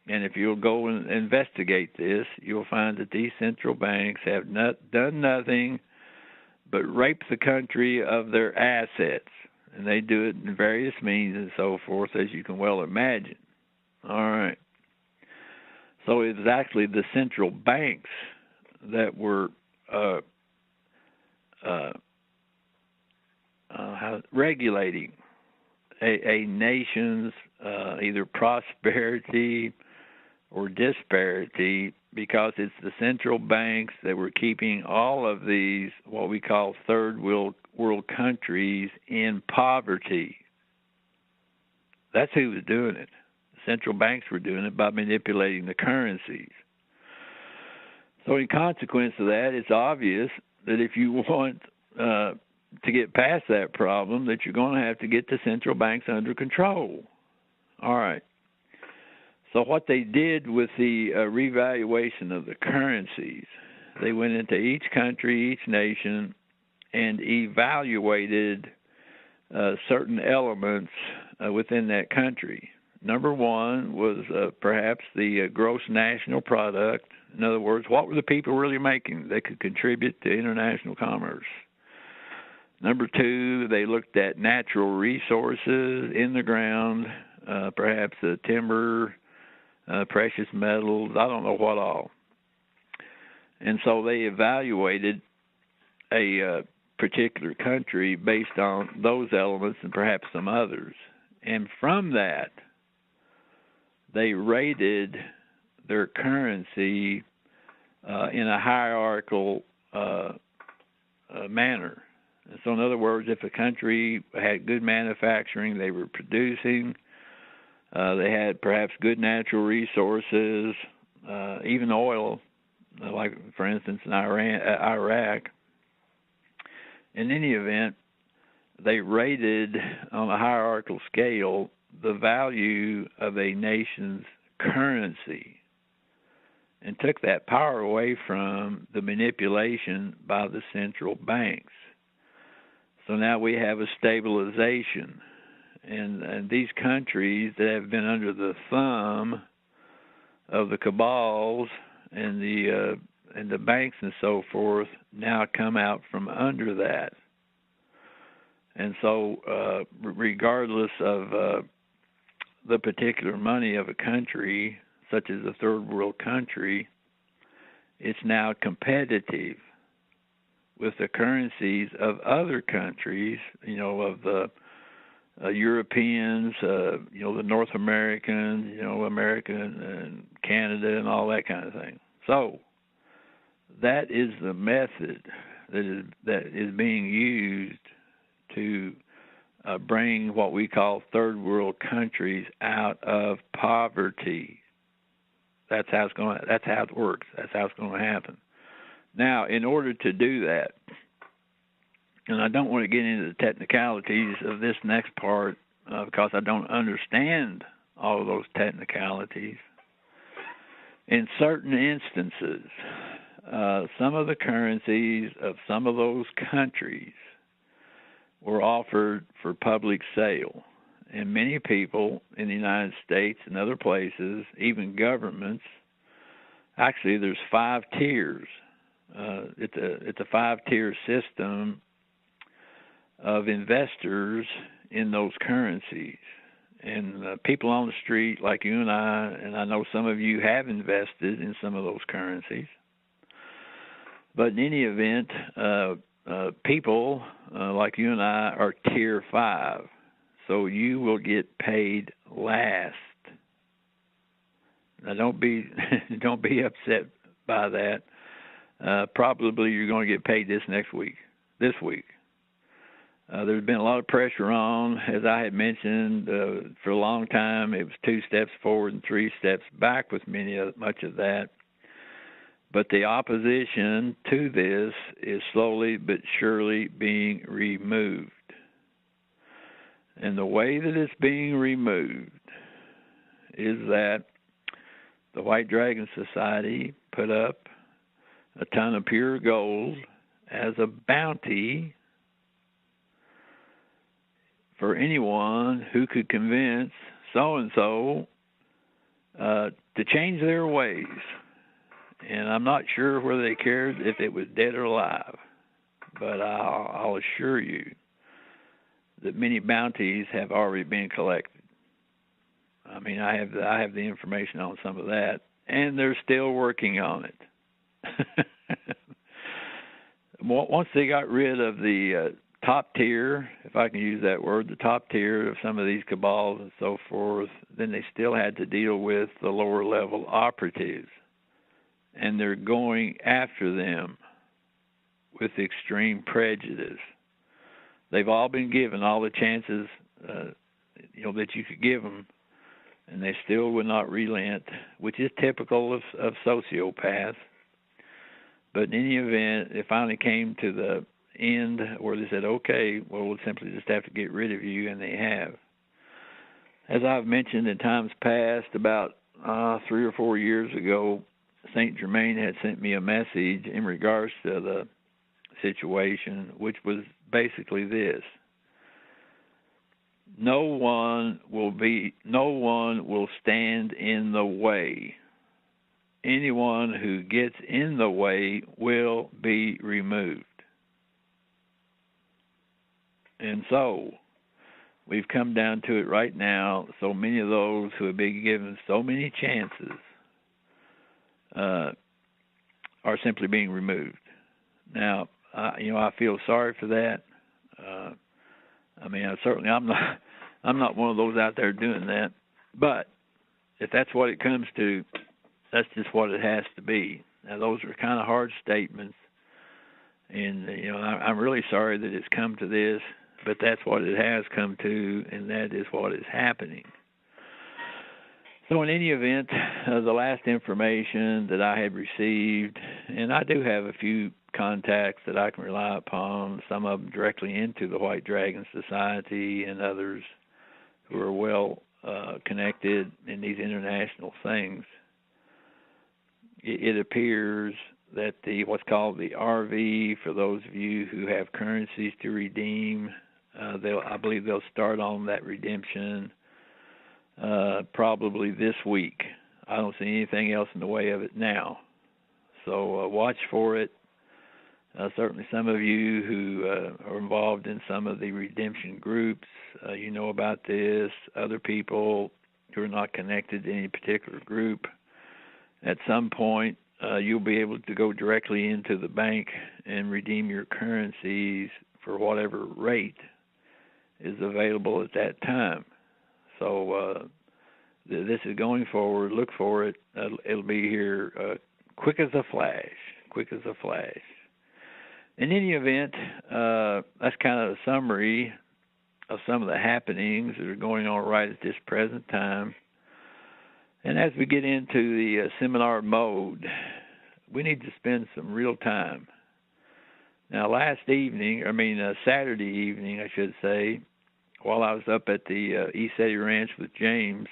And if you'll go and investigate this, you'll find that these central banks have done nothing but rape the country of their assets. And they do it in various means and so forth, as you can well imagine. All right. So it was actually the central banks that were, how regulating a nation's either prosperity or disparity, because it's the central banks that were keeping all of these, what we call third world countries, in poverty. That's who was doing it. The central banks were doing it by manipulating the currencies. So in consequence of that, it's obvious that if you want to get past that problem, that you're going to have to get the central banks under control. All right. So what they did with the revaluation of the currencies, they went into each country, each nation, and evaluated certain elements within that country. Number one was perhaps the gross national product. In other words, what were the people really making that could contribute to international commerce? Number two, they looked at natural resources in the ground, perhaps timber, precious metals, I don't know what all. And so they evaluated a particular country based on those elements and perhaps some others. And from that, they rated their currency in a hierarchical manner. So in other words, if a country had good manufacturing, they were producing, they had perhaps good natural resources, even oil, like, for instance, in Iraq. In any event, they rated on a hierarchical scale the value of a nation's currency and took that power away from the manipulation by the central banks. So now we have a stabilization. And these countries that have been under the thumb of the cabals and the banks and so forth now come out from under that. And so regardless of the particular money of a country, such as a third world country, it's now competitive with the currencies of other countries, of the Europeans, the North Americans, American and Canada and all that kind of thing. So that is the method that is being used to bring what we call third world countries out of poverty. That's how it works. That's how it's going to happen. Now, in order to do that, and I don't want to get into the technicalities of this next part because I don't understand all of those technicalities. In certain instances, some of the currencies of some of those countries were offered for public sale. And many people in the United States and other places, even governments, actually there's 5 tiers. It's a 5-tier system of investors in those currencies. And people on the street like you and I know some of you have invested in some of those currencies. But in any event, people like you and I are tier 5. So you will get paid last. Now don't be upset by that. Probably you're going to get paid this week. There's been a lot of pressure on, as I had mentioned, for a long time. It was 2 steps forward and 3 steps back with much of that. But the opposition to this is slowly but surely being removed. And the way that it's being removed is that the White Dragon Society put up a ton of pure gold as a bounty for anyone who could convince so-and-so to change their ways. And I'm not sure whether they cared if it was dead or alive, but I'll assure you that many bounties have already been collected. I mean, I have the information on some of that, and they're still working on it. Once they got rid of the top tier, if I can use that word, the top tier of some of these cabals and so forth, then they still had to deal with the lower level operatives. And they're going after them with extreme prejudice. They've all been given all the chances, that you could give them, and they still would not relent, which is typical of sociopaths. But in any event, it finally came to the end where they said, okay, well, we'll simply just have to get rid of you, and they have. As I've mentioned in times past, about 3 or 4 years ago, St. Germain had sent me a message in regards to the situation, which was basically this: no one will stand in the way. Anyone who gets in the way will be removed. And so we've come down to it right now. So many of those who have been given so many chances are simply being removed. Now, I feel sorry for that. I'm not one of those out there doing that. But if that's what it comes to, that's just what it has to be. Now, those are kind of hard statements, and I'm really sorry that it's come to this, but that's what it has come to, and that is what is happening. So in any event, the last information that I had received, and I do have a few contacts that I can rely upon, some of them directly into the White Dragon Society and others who are well connected in these international things. It appears that what's called the RV, for those of you who have currencies to redeem, I believe they'll start on that redemption probably this week. I don't see anything else in the way of it now. So watch for it. Certainly some of you who are involved in some of the redemption groups, you know about this. Other people who are not connected to any particular group, at some point you'll be able to go directly into the bank and redeem your currencies for whatever rate is available at that time. So this is going forward. Look for it. It'll be here quick as a flash. In any event, that's kind of a summary of some of the happenings that are going on right at this present time. And as we get into the seminar mode, we need to spend some real time. Now, Saturday evening, I should say, while I was up at the ECETI Ranch with James,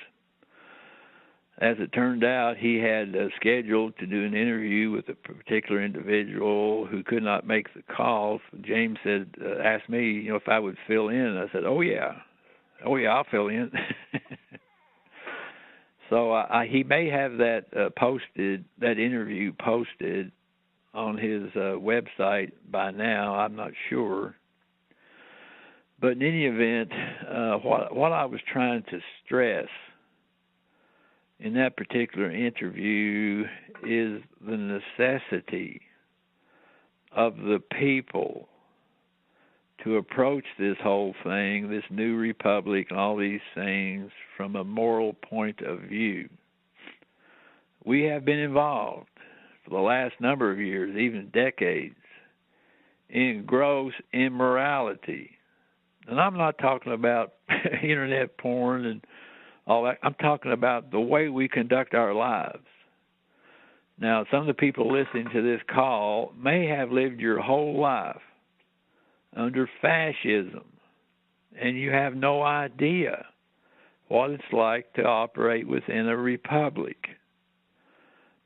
as it turned out, he had scheduled to do an interview with a particular individual who could not make the call. So James asked me, if I would fill in. I said, oh yeah, I'll fill in. So he may have that that interview posted on his website by now. I'm not sure. But in any event, what I was trying to stress in that particular interview is the necessity of the people to approach this whole thing, this new republic and all these things, from a moral point of view. We have been involved for the last number of years, even decades, in gross immorality. And I'm not talking about internet porn and all that. I'm talking about the way we conduct our lives. Now, some of the people listening to this call may have lived your whole life under fascism, and you have no idea what it's like to operate within a republic.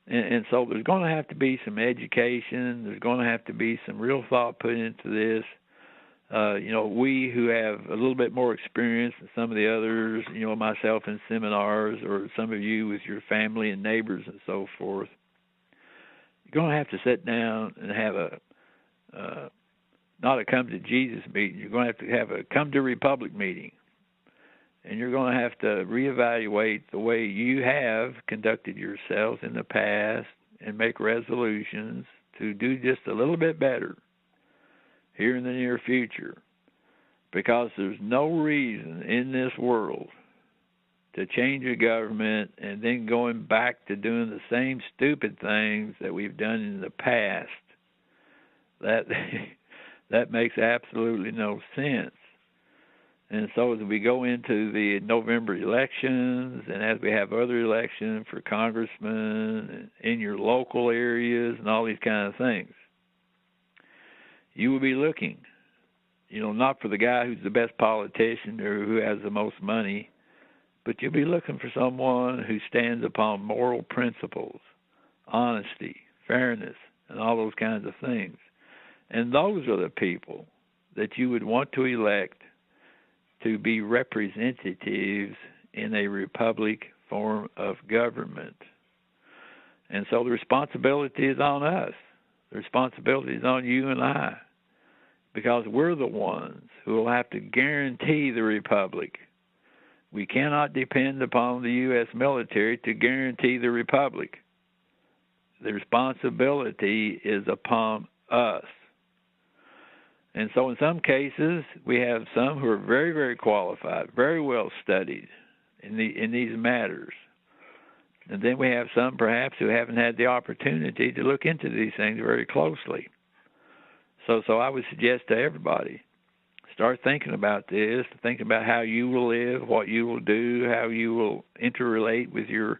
And so there's going to have to be some education. There's going to have to be some real thought put into this. We who have a little bit more experience than some of the others, myself in seminars, or some of you with your family and neighbors and so forth, you're going to have to sit down and have not a come to Jesus meeting. You're going to have a come to Republic meeting. And you're going to have to reevaluate the way you have conducted yourselves in the past and make resolutions to do just a little bit better here in the near future. because there's no reason in this world to change a government and then going back to doing the same stupid things that we've done in the past. That makes absolutely no sense. And so as we go into the November elections, and as we have other elections for congressmen in your local areas and all these kind of things, you will be looking, not for the guy who's the best politician or who has the most money, but you'll be looking for someone who stands upon moral principles, honesty, fairness, and all those kinds of things. And those are the people that you would want to elect to be representatives in a republic form of government. And so the responsibility is on us. The responsibility is on you and I, because we're the ones who will have to guarantee the republic. We cannot depend upon the U.S. military to guarantee the republic. The responsibility is upon us. And so in some cases, we have some who are very, very qualified, very well studied in these matters. And then we have some perhaps who haven't had the opportunity to look into these things very closely. So I would suggest to everybody, start thinking about this, thinking about how you will live, what you will do, how you will interrelate with your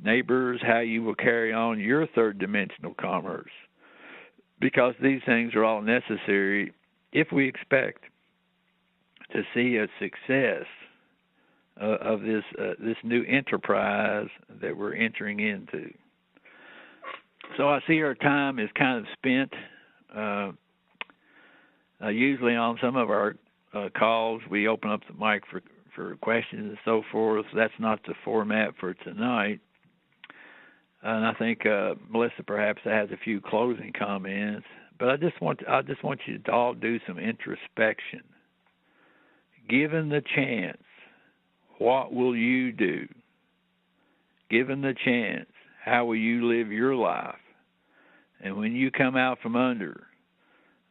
neighbors, how you will carry on your third dimensional commerce. Because these things are all necessary if we expect to see a success of this new enterprise that we're entering into. So I see our time is kind of spent. Usually on some of our calls, we open up the mic for questions and so forth. That's not the format for tonight. And I think Melissa perhaps has a few closing comments. But I just want you to all do some introspection. Given the chance, what will you do? Given the chance, how will you live your life? And when you come out from under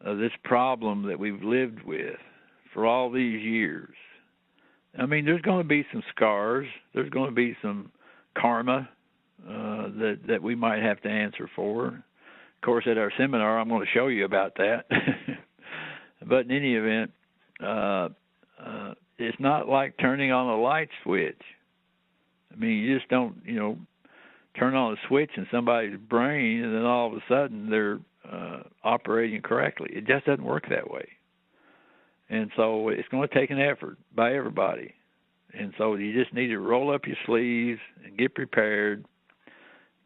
this problem that we've lived with for all these years, I mean, there's going to be some scars. There's going to be some karma that we might have to answer for. Of course, at our seminar, I'm going to show you about that. But in any event, it's not like turning on a light switch. I mean, you just don't, turn on a switch in somebody's brain and then all of a sudden they're operating correctly. It just doesn't work that way. And so it's going to take an effort by everybody. And so you just need to roll up your sleeves and get prepared.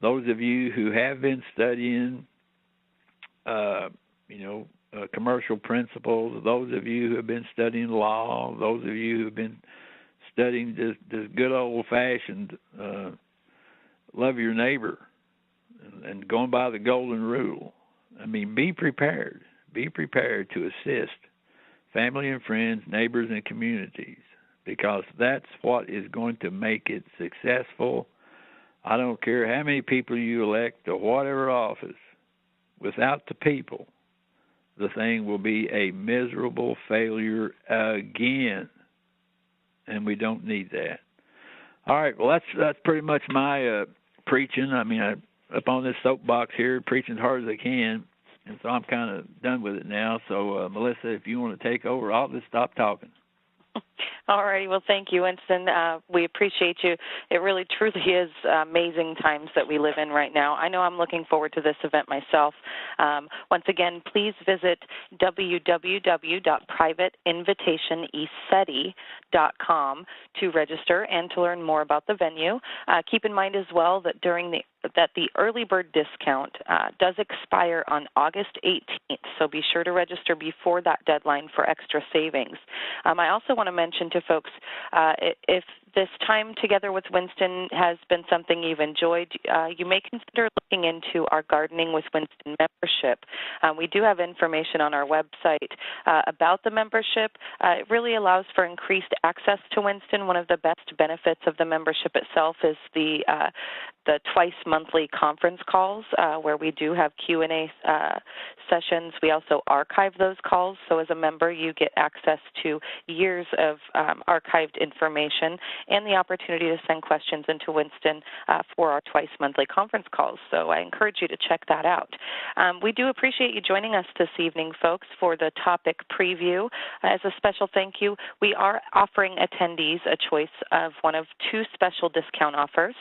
Those of you who have been studying, commercial principles, those of you who have been studying law, those of you who have been studying this good old-fashioned love your neighbor and going by the golden rule. I mean, be prepared. Be prepared to assist family and friends, neighbors, and communities, because that's what is going to make it successful. I don't care how many people you elect to whatever office. Without the people, the thing will be a miserable failure again, and we don't need that. All right, well, that's pretty much my preaching. I mean, up on this soapbox here, preaching as hard as I can, and so I'm kind of done with it now. So, Melissa, if you want to take over, I'll just stop talking. All righty. Well, thank you, Winston. We appreciate you. It really, truly is amazing times that we live in right now. I know I'm looking forward to this event myself. Once again, please visit www.privateinvitationeceti.com to register and to learn more about the venue. Keep in mind as well that that the early bird discount does expire on August 18th, so be sure to register before that deadline for extra savings. I also want to mention to folks, if this time together with Winston has been something you've enjoyed, you may consider looking into our Gardening with Winston membership. We do have information on our website about the membership. It really allows for increased access to Winston. One of the best benefits of the membership itself is the twice monthly conference calls where we do have Q&A sessions. We also archive those calls, so as a member you get access to years of archived information and the opportunity to send questions into Winston for our twice-monthly conference calls. So I encourage you to check that out. We do appreciate you joining us this evening, folks, for the topic preview. As a special thank you, we are offering attendees a choice of one of two special discount offers.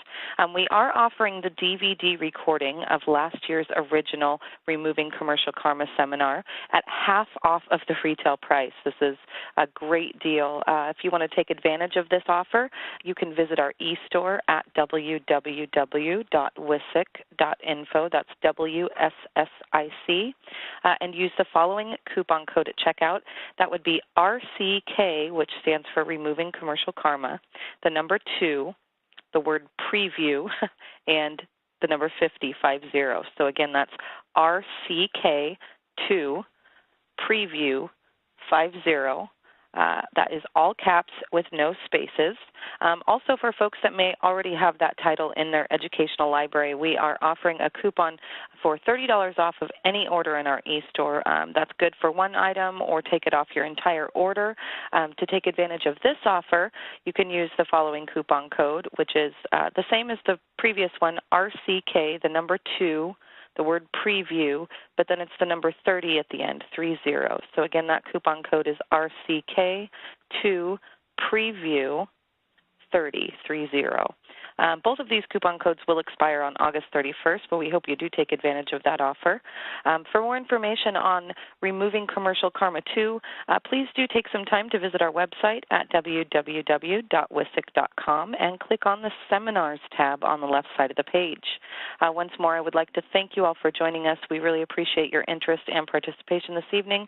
We are offering the DVD recording of last year's original Removing Commercial Karma seminar at half off of the retail price. This is a great deal. If you want to take advantage of this offer, you can visit our e-store at www.wisic.info. That's WSSIC, and use the following coupon code at checkout. That would be RCK, which stands for Removing Commercial Karma, the number 2, the word preview, and the number 50. So again, that's RCK2 preview 50. That is all caps with no spaces. Also, for folks that may already have that title in their educational library, we are offering a coupon for $30 off of any order in our e-store. That's good for one item or take it off your entire order. To take advantage of this offer, you can use the following coupon code, which is the same as the previous one, RCK, the number 2, the word preview, but then it's the number 30 at the end, 30. So again, that coupon code is RCK2 preview 30. Both of these coupon codes will expire on August 31st, but we hope you do take advantage of that offer. For more information on Removing Commercial Karma 2, please do take some time to visit our website at www.wisic.com and click on the Seminars tab on the left side of the page. Once more, I would like to thank you all for joining us. We really appreciate your interest and participation this evening.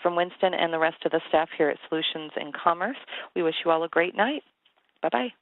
From Winston and the rest of the staff here at Solutions in Commerce, we wish you all a great night. Bye-bye.